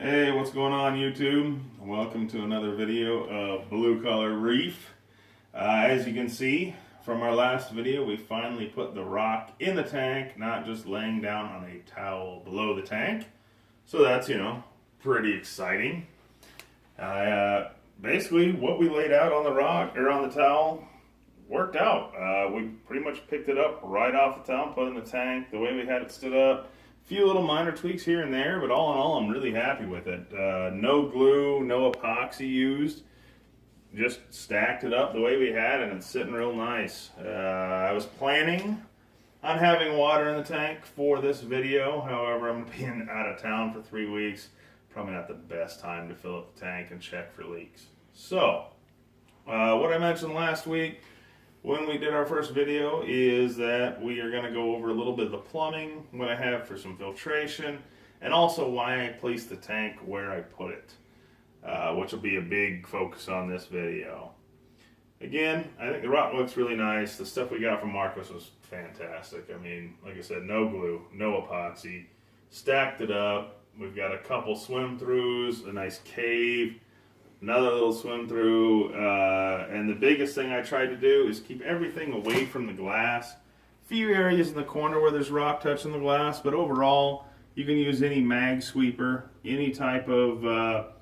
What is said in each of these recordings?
Hey, what's going on YouTube? Welcome to another video of Blue Collar Reef. As you can see from our last video, we finally put the rock in the tank, not just laying down on a towel below the tank. So that's, pretty exciting. Basically, what we laid out on the rock or on the towel worked out. We pretty much picked it up right off the towel, put it in the tank the way we had it stood up. Few little minor tweaks here and there, but all in all, I'm really happy with it. No glue, no epoxy used. Just stacked it up the way we had, and it's sitting real nice. I was planning on having water in the tank for this video. However, I'm being out of town for 3 weeks. Probably not the best time to fill up the tank and check for leaks. So, what I mentioned last week when we did our first video is that we are going to go over a little bit of the plumbing, what I have for some filtration, and also why I placed the tank where I put it, which will be a big focus on this video. Again, I think the rock looks really nice. The stuff we got from Marcus was fantastic. I mean, like I said, no glue, no epoxy, stacked it up. We've got a couple swim-throughs, a nice cave, another little swim through, and the biggest thing I tried to do is keep everything away from the glass. A few areas in the corner where there's rock touching the glass, but overall you can use any mag sweeper, any type of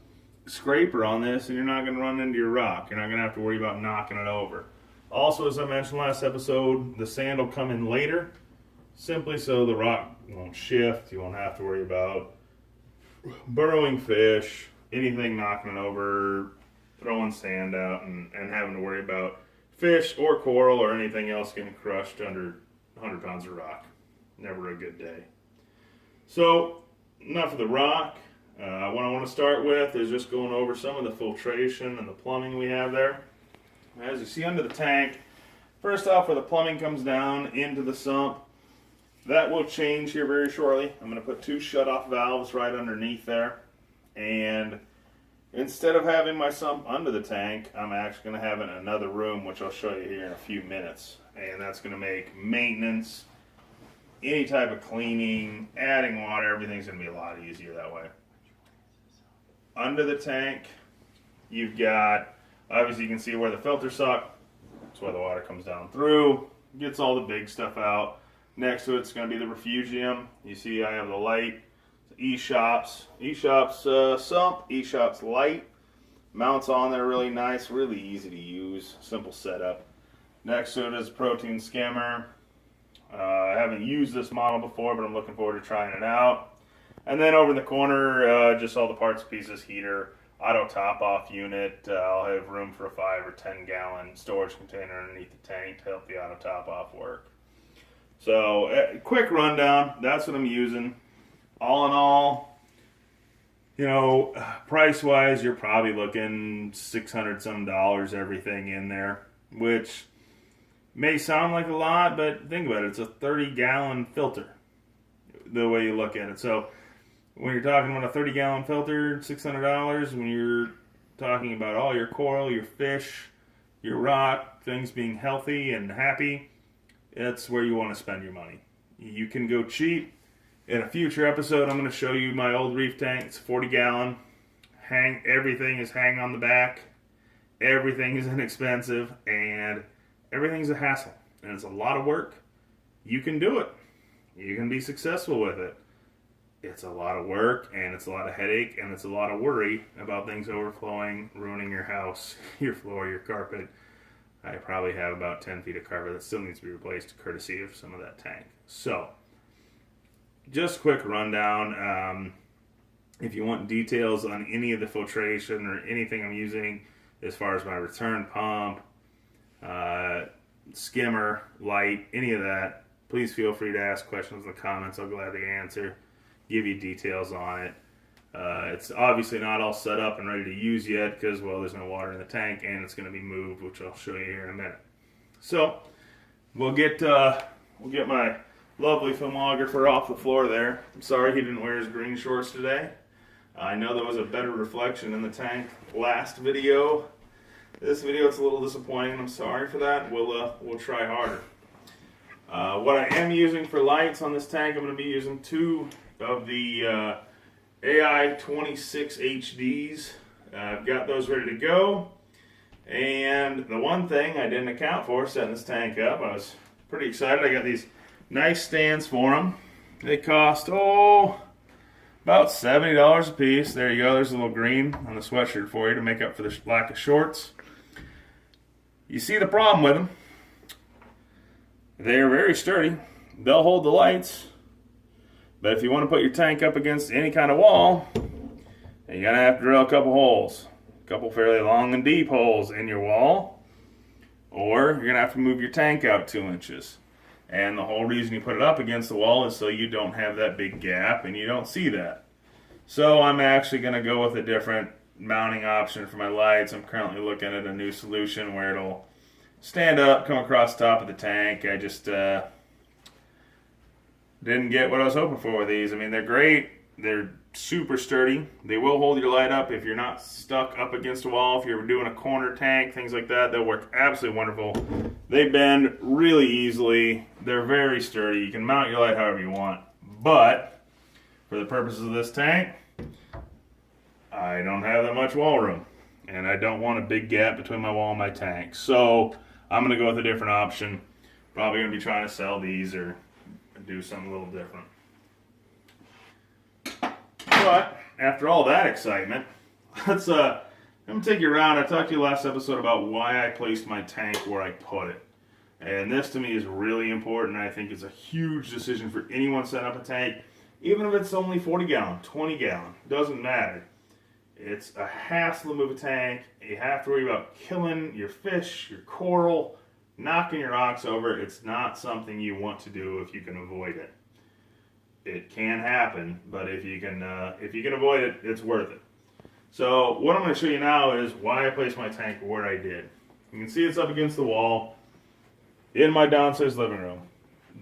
scraper on this, and you're not going to run into your rock. You're not going to have to worry about knocking it over. Also, as I mentioned last episode, the sand will come in later, simply so the rock won't shift. You won't have to worry about burrowing fish, anything knocking it over, throwing sand out, and having to worry about fish or coral or anything else getting crushed under 100 pounds of rock. Never a good day. So, enough of the rock. What I want to start with is just going over some of the filtration and the plumbing we have there. As you see under the tank, first off, where the plumbing comes down into the sump, that will change here very shortly. I'm going to put 2 shut-off valves right underneath there. And instead of having my sump under the tank, I'm actually going to have it in another room, which I'll show you here in a few minutes. And that's going to make maintenance, any type of cleaning, adding water, everything's going to be a lot easier that way. Under the tank, you've got, obviously you can see where the filter suck. That's where the water comes down through, gets all the big stuff out. Next to it's going to be the refugium. You see I have the light. E-Shop's sump, E-Shop's light. Mounts on there really nice, really easy to use, simple setup. Next to it is a protein skimmer. I haven't used this model before, but I'm looking forward to trying it out. And then over in the corner, just all the parts, pieces, heater, auto top-off unit. I'll have room for a 5 or 10 gallon storage container underneath the tank to help the auto top-off work. So, quick rundown, that's what I'm using. All in all, price-wise, you're probably looking $600 some everything in there, which may sound like a lot, but think about it. It's a 30-gallon filter, the way you look at it. So when you're talking about a 30-gallon filter, $600, when you're talking about all your coral, your fish, your rock, things being healthy and happy, that's where you want to spend your money. You can go cheap. In a future episode, I'm going to show you my old reef tank. It's a 40-gallon. Everything is hang on the back. Everything is inexpensive, and everything's a hassle. And it's a lot of work. You can do it. You can be successful with it. It's a lot of work, and it's a lot of headache, and it's a lot of worry about things overflowing, ruining your house, your floor, your carpet. I probably have about 10 feet of carpet that still needs to be replaced, courtesy of some of that tank. So, just quick rundown. If you want details on any of the filtration or anything I'm using as far as my return pump, skimmer, light, any of that, please feel free to ask questions in the comments. I'll gladly answer, give you details on it. It's obviously not all set up and ready to use yet because, well, there's no water in the tank and it's going to be moved, which I'll show you here in a minute. So, we'll get my lovely filmographer off the floor there. I'm sorry he didn't wear his green shorts today. I know there was a better reflection in the tank last video. This video it's a little disappointing. I'm sorry for that. We'll try harder. What I am using for lights on this tank, I'm going to be using 2 of the AI 26 HDs. I've got those ready to go. And the one thing I didn't account for setting this tank up, I was pretty excited. I got these nice stands for them. They cost, about $70 a piece. There you go. There's a little green on the sweatshirt for you to make up for the lack of shorts. You see the problem with them. They're very sturdy. They'll hold the lights. But if you want to put your tank up against any kind of wall, you're going to have to drill a couple holes. A couple fairly long and deep holes in your wall. Or you're going to have to move your tank out 2 inches. And the whole reason you put it up against the wall is so you don't have that big gap and you don't see that. So I'm actually going to go with a different mounting option for my lights. I'm currently looking at a new solution where it'll stand up, come across the top of the tank. I just didn't get what I was hoping for with these. I mean, they're great. They're super sturdy. They will hold your light up if you're not stuck up against a wall. If you're doing a corner tank, things like that, they'll work absolutely wonderful. They bend really easily. They're very sturdy. You can mount your light however you want. But for the purposes of this tank, I don't have that much wall room. And I don't want a big gap between my wall and my tank. So I'm going to go with a different option. Probably going to be trying to sell these or do something a little different. But after all that excitement, let me take you around. I talked to you last episode about why I placed my tank where I put it. And this to me is really important. I think it's a huge decision for anyone setting up a tank. Even if it's only 40 gallon, 20 gallon, doesn't matter. It's a hassle to move a tank. You have to worry about killing your fish, your coral, knocking your rocks over. It's not something you want to do if you can avoid it. It can happen, but if you can avoid it, it's worth it. So what I'm going to show you now is why I placed my tank where I did. You can see it's up against the wall in my downstairs living room.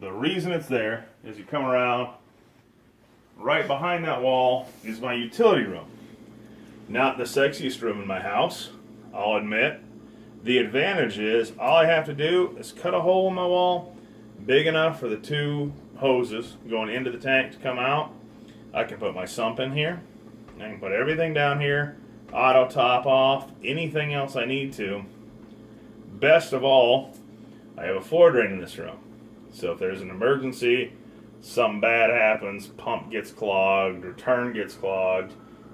The reason it's there is you come around, right behind that wall is my utility room. Not the sexiest room in my house, I'll admit. The advantage is all I have to do is cut a hole in my wall big enough for the 2 hoses going into the tank to come out. I can put my sump in here. I can put everything down here, auto top off, anything else I need to. Best of all, I have a floor drain in this room. So if there's an emergency, something bad happens, pump gets clogged, return gets clogged,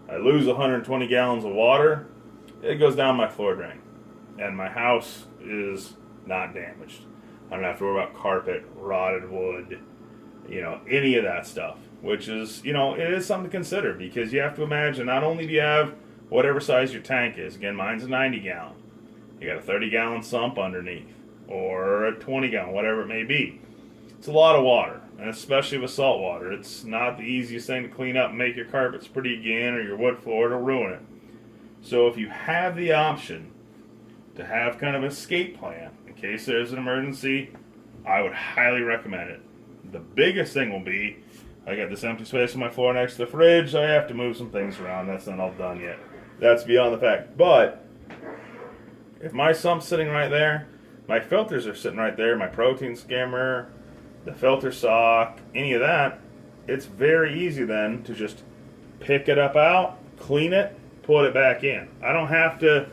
I lose 120 gallons of water, it goes down my floor drain. And my house is not damaged. I don't have to worry about carpet, rotted wood, any of that stuff. Which is, it is something to consider because you have to imagine not only do you have whatever size your tank is. Again, mine's a 90 gallon. You got a 30 gallon sump underneath or a 20 gallon, whatever it may be. It's a lot of water, and especially with salt water. It's not the easiest thing to clean up and make your carpets pretty again or your wood floor. It'll ruin it. So if you have the option to have kind of an escape plan in case there's an emergency, I would highly recommend it. The biggest thing will be, I got this empty space on my floor next to the fridge. I have to move some things around. That's not all done yet. That's beyond the fact. But if my sump's sitting right there, my filters are sitting right there, my protein skimmer, the filter sock, any of that, it's very easy then to just pick it up out, clean it, put it back in. I don't have to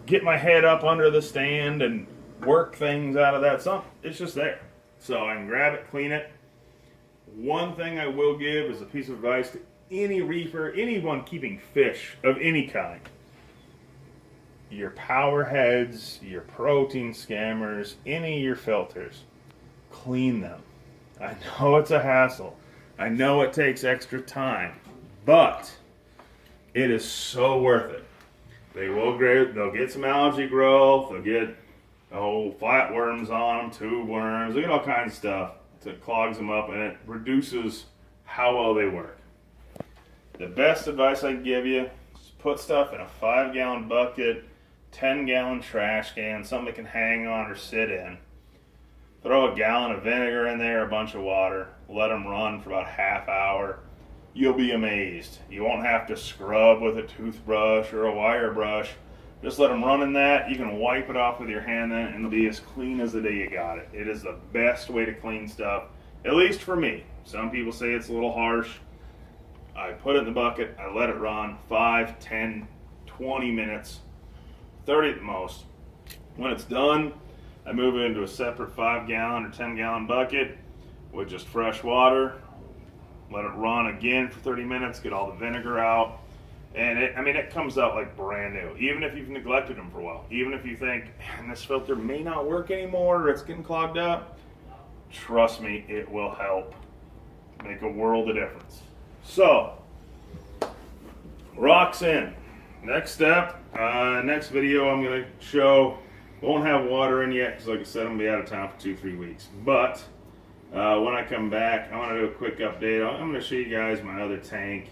get my head up under the stand and work things out of that sump. It's just there. So I can grab it, clean it. One thing I will give is a piece of advice to any reefer, anyone keeping fish of any kind. Your power heads, your protein skimmers, any of your filters, clean them. I know it's a hassle. I know it takes extra time, but it is so worth it. They'll get some algae growth, they'll get flatworms on them, tube worms, they get all kinds of stuff that clogs them up, and it reduces how well they work. The best advice I can give you is put stuff in a 5-gallon bucket, 10-gallon trash can, something that can hang on or sit in. Throw a gallon of vinegar in there, a bunch of water, let them run for about half hour. You'll be amazed. You won't have to scrub with a toothbrush or a wire brush. Just let them run in that. You can wipe it off with your hand then, and it'll be as clean as the day you got it. It is the best way to clean stuff, at least for me. Some people say it's a little harsh. I put it in the bucket, I let it run 5, 10, 20 minutes, 30 at the most. When it's done, I move it into a separate 5-gallon or 10-gallon bucket with just fresh water. Let it run again for 30 minutes, get all the vinegar out. And it comes out like brand new, even if you've neglected them for a while. Even if you think, man, this filter may not work anymore or it's getting clogged up, trust me, it will help make a world of difference. So, rocks in. Next step, next video I'm going to show, won't have water in yet because like I said, I'm going to be out of town for 2-3 weeks. But when I come back, I want to do a quick update. I'm going to show you guys my other tank.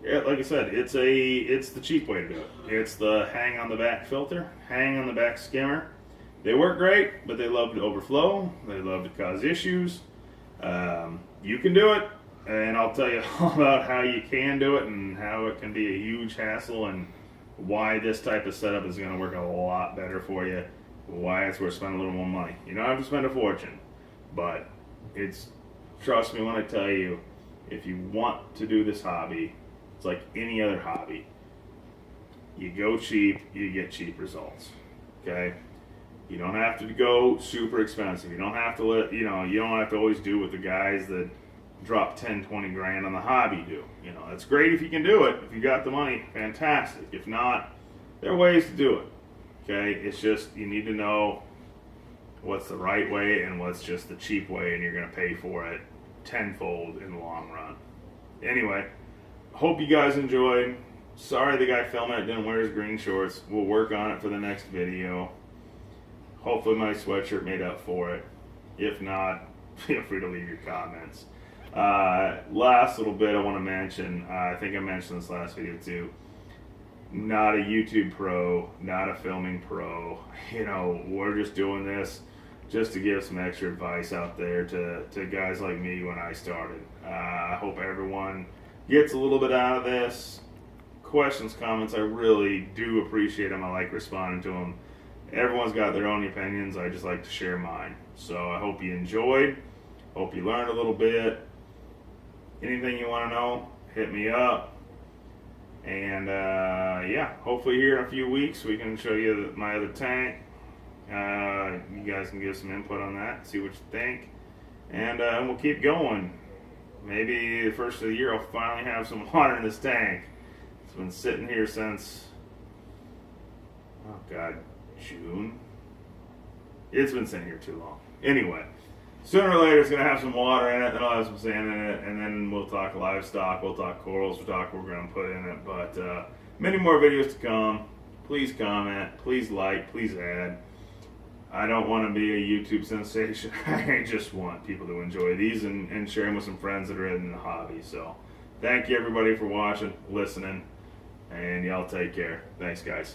Yeah, like I said, it's the cheap way to do it. It's the hang on the back filter, hang on the back skimmer. They work great, but they love to overflow. They love to cause issues. You can do it, and I'll tell you all about how you can do it and how it can be a huge hassle and why this type of setup is going to work a lot better for you. Why it's worth spending a little more money. You don't have to spend a fortune, but trust me when I tell you, if you want to do this hobby, it's like any other hobby. You go cheap, you get cheap results. Okay? You don't have to go super expensive. You don't have to you don't have to always do what the guys that drop 10, 20 grand on the hobby do. That's great if you can do it. If you got the money, fantastic. If not, there are ways to do it. Okay? It's just you need to know what's the right way and what's just the cheap way, and you're going to pay for it tenfold in the long run. Anyway, hope you guys enjoyed. Sorry the guy filming it didn't wear his green shorts. We'll work on it for the next video. Hopefully my sweatshirt made up for it. If not, feel free to leave your comments. Last little bit I want to mention, I think I mentioned this last video too. Not a YouTube pro, not a filming pro. We're just doing this just to give some extra advice out there to guys like me when I started. I hope everyone gets a little bit out of this. Questions, comments, I really do appreciate them. I like responding to them. Everyone's got their own opinions. I just like to share mine. So I hope you enjoyed. Hope you learned a little bit. Anything you want to know, hit me up. And yeah, hopefully here in a few weeks we can show you my other tank. You guys can give some input on that, see what you think. And we'll keep going. Maybe the first of the year I'll finally have some water in this tank. It's been sitting here since, oh God, June. It's been sitting here too long. Anyway, sooner or later it's going to have some water in it, then I'll have some sand in it, and then we'll talk livestock, we'll talk corals, we'll talk what we're going to put in it. But many more videos to come. Please comment, please like, please add. I don't want to be a YouTube sensation. I just want people to enjoy these and share them with some friends that are in the hobby. So thank you everybody for watching, listening, and y'all take care. Thanks guys.